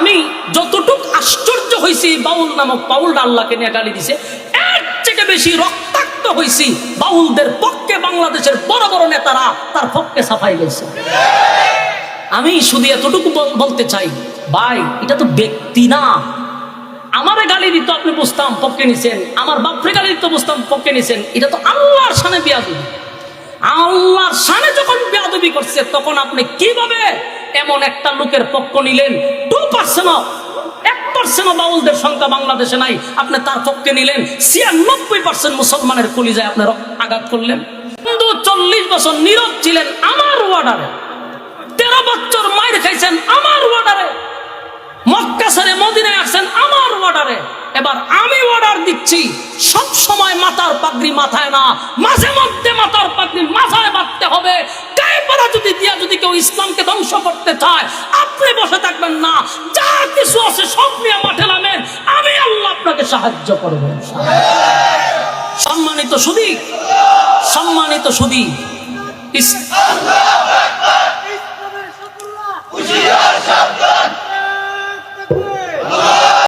আমি যতটুক আশ্চর্য হয়েছি বাউল নামক বাউলরা আল্লাহকে নিয়ে গালি দিছে, এর থেকে বেশি রক্তাক্ত হয়েছি বাউলদের পক্ষে বাংলাদেশের বড় বড় নেতারা তার পক্ষে সাফাই গেছে। আমি শুধু এতটুকু বলতে চাই, ভাই এটা তো ব্যক্তি না। আমারে গালি দিত আপনি বুঝতাম পক্ষে নিছেন, আমার বাপরে গালি দিত বুঝতাম পক্ষে নিছেন। এটা তো আল্লাহর শানে বেয়াদবি। আল্লাহর শানে যখন বেয়াদবি করছে তখন আপনি কিভাবে এমন একটা লোকের পক্ষ নিলেন? 2% 1% বাউলদের সংখ্যা বাংলাদেশে নাই, আপনি তার পক্ষে নিলেন। 96% মুসলমানের কলিজায় আপনার আঘাত করলেন। কিন্তু 40 বছর নীরব ছিলেন আমার ওয়ার্ডারে, 13 বছর মাইর খাইছেন আমার ওয়ার্ডারে, মক্কা ছেড়ে মদিনায় আসছেন আমার ওয়ার্ডারে। এবার আমি অর্ডার দিচ্ছি, সব সময় মাথার পাগড়ি মাথায় না, মাঝে মধ্যে মাথার পাগড়ি মাথায় বাঁধতে হবে। গায়েপাড়া যদি দিয়া যদি কেউ ইসলামকে ধ্বংস করতে চায়, আপনি বসে থাকবেন না, যা কিছু আছে সব নিয়ে মাঠে নামেন, আমি আল্লাহ আপনাকে সাহায্য করব। সম্মানিত সুধী, সম্মানিত সুধী,